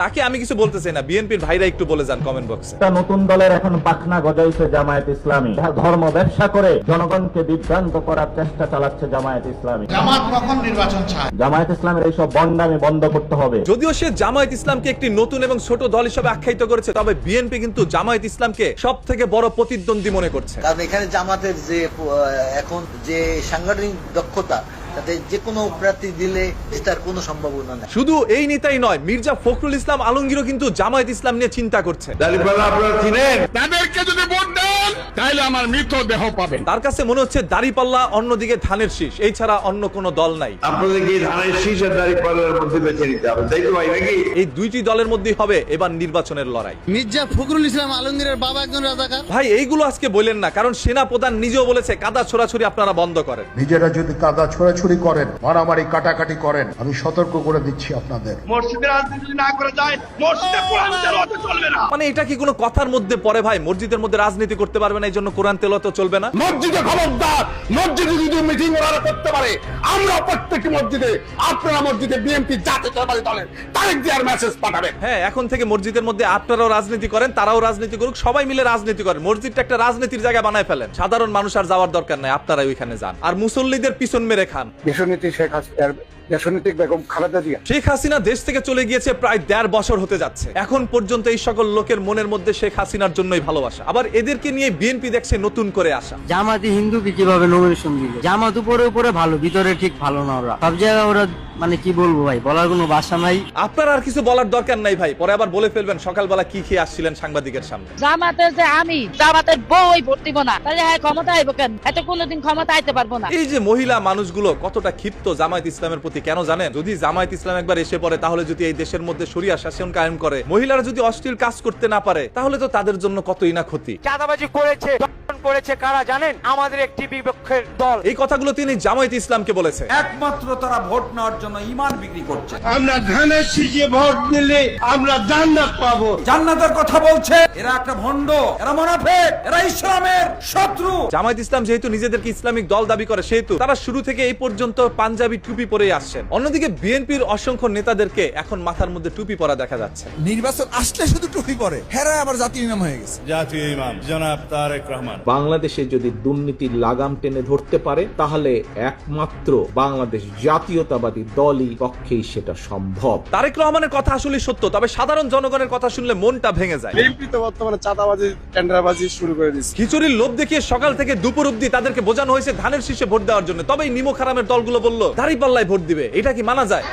তাকে আমি কিছু বলতে চাই না, বিএনপির ভাইরা একটু বলে যান কমেন্ট বক্সে। নতুন দলের এখন পাখনা গজাইছে জামায়াত ইসলামী, ধর্ম ব্যবসা করে জনগণকে বিভ্রান্ত করার চেষ্টা চালাচ্ছে জামায়াত ইসলামী। জামাত কখন নির্বাচন চায়? জামায়াত ইসলামের এইসব বন্ডামি বন্ধ করতে হবে। যদিও সে জামায়াত ইসলামকে একটি নতুন এবং ছোট দল হিসেবে আখ্যায়িত করেছে, তবে বিএনপি কিন্তু জামায়াত ইসলামকে সব থেকে বড় প্রতিদ্বন্দ্বী মনে করছে। কারণ এখানে জামাতের যে এখন যে সাংগঠনিক দক্ষতা, তাতে যে কোনো প্রার্থী দিলে জেতার কোনো সম্ভাবনা নেই। শুধু এই নেতাই নয়, মির্জা ফখরুল ইসলাম আলমগীরও কিন্তু জামায়াত ইসলাম নিয়ে চিন্তা করছে। তাদেরকে যদি ভোট দেন তাহলে আমার মৃতদেহ পাবেন। তার কাছে মনে হচ্ছে দাড়িপাল্লা, অন্যদিকে ধানের শীষ, এই ছাড়া অন্য কোনো দল নাই। আপনাদেরকে ধানের শীষ আর দাড়িপাল্লার মধ্যে বেছে নিতে হবে, তাই তো ভাই নাকি? এই দুইটি দলের মধ্যেই হবে এবার নির্বাচনের লড়াই। মির্জা ফখরুল ইসলাম আলমগীরের বাবা একজন রাজাকার। ভাই এইগুলো আজকে বললেন না, কারণ সেনা প্রধান নিজেও বলেছে কাদা ছোড়াছুড়ি আপনারা বন্ধ করেন। নিজেরা যদি কাদা ছোড়াছুড়ি করেন, মারামারি কাটাকাটি করেন, আমি সতর্ক করে দিচ্ছি আপনাদের। মসজিদে রাজনীতি যদি না করে যায়, মসজিদে কোরআন তেলাওয়াত চলবে না। মানে এটা কি কোনো কথার মধ্যে পড়ে ভাই? মসজিদের মধ্যে রাজনীতি করতে পারবে না, এই জন্য কোরআন তেলাওয়াত চলবে না? মসজিদে খবরদার, মসজিদে যদি মিটিং ওরা করতে পারে, আমরা প্রত্যেকটি মসজিদে, আপনারা মসজিদে বিএনপি জাতীয়তাবাদী দলের তারেক জিয়ার মেসেজ পাঠাবেন। হ্যাঁ, এখন থেকে মসজিদের মধ্যে আপনারাও রাজনীতি করেন, তারাও রাজনীতি করুক, সবাই মিলে রাজনীতি করেন। মসজিদটা একটা রাজনীতির জায়গা বানায় ফেলেন। সাধারণ মানুষ আর যাওয়ার দরকার নাই, আপনারাই ওইখানে যান আর মুসল্লিদের পিছন মেরে খান। দেশনীতি শেখ হাসিনার, দেশনীতিক বেগম খালেদা জিয়া। শেখ হাসিনা দেশ থেকে চলে গিয়েছে প্রায় 1.5 বছর হতে যাচ্ছে। এখন পর্যন্ত এই সকল লোকের মনের মধ্যে শেখ হাসিনার জন্যই ভালোবাসা। আবার এদেরকে নিয়ে বিএনপি দেখছে নতুন করে আসা। জামাতি হিন্দুকে কিভাবে নমিনেশন দিল? জামাত উপরে উপরে ভালো, ভিতরে ঠিক ভালো না। ওরা সব জায়গায় ওরা মানে কি বলবো ভাই, বলার কোনো ভাষা নাই। আপনার আর কিছু বলার দরকার নাই ভাই, পরে আবার বলে ফেলবেন সকালবেলা কি খেয়ে আসছিলেন সাংবাদিকের সামনে। জামাতের যে আমি জামাতের বই ভোট দিব না, তাহলে হ্যাঁ ক্ষমতা আইব কেন? এত কোনোদিন ক্ষমতা আইতে পারবো না। এই যে মহিলা মানুষগুলো কতটা ক্ষিপ্ত জামায়াত ইসলামের প্রতি, কেন জানেন? যদি জামায়াত ইসলাম একবার এসে পড়ে, তাহলে যদি এই দেশের মধ্যে শরিয়া শাসন কায়েম করে, মহিলারা যদি অশ্লীল কাজ করতে না পারে, তাহলে তো তাদের জন্য কতই না ক্ষতি। চাঁদাবাজি করেছে কারা জানেন? আমাদের একটি বিপক্ষের দল। এই কথাগুলো তিনি জামায়াত ইসলামকে বলেছে। একমাত্র তারা ভোট নেওয়ার জন্য ঈমান বিক্রি করছে। আমরা ধানের শীষে ভোট দিলে আমরা জান্নাত পাবো। জান্নাতের কথা বলছে, এরা একটা ভণ্ড, এরা মুনাফিক, এরা ইসলামের শত্রু। জামায়াত ইসলাম যেহেতু নিজেদেরকে ইসলামিক দল দাবি করে, সেহেতু তারা শুরু থেকে এই পর্যন্ত পাঞ্জাবি টুপি পরেই আসছেন। অন্যদিকে বিএনপির অসংখ্য নেতাদেরকে এখন মাথার মধ্যে টুপি পরা দেখা যাচ্ছে। নির্বাচন আসলে শুধু টুপি পরে, হেরা আবার জাতীয় ইমাম হয়ে গেছে। জাতীয় ইমাম জনাব তারেক রহমান। বাংলাদেশে যদি দুর্নীতির লাগাম টেনে ধরতে পারে, তাহলে একমাত্র বাংলাদেশ জাতীয়তাবাদী দলই পক্ষেই সেটা সম্ভব। তারেক রহমানের কথা আসলে সত্য, তবে সাধারণ জনগণের কথা শুনলে মনটা ভেঙে যায়। বিএনপি তো বর্তমানে চাঁদাবাজি, টেন্ডারবাজি শুরু করে দিয়েছে। খিচুড়ির লোভ দেখিয়ে সকাল থেকে দুপুর অব্দি তাদেরকে বোঝানো হয়েছে ধানের শীষে ভোট দেওয়ার জন্য, তবে এই নিমক হারামের দলগুলো বলল দাড়িপাল্লায় ভোট দিবে। এটা কি মানা যায়?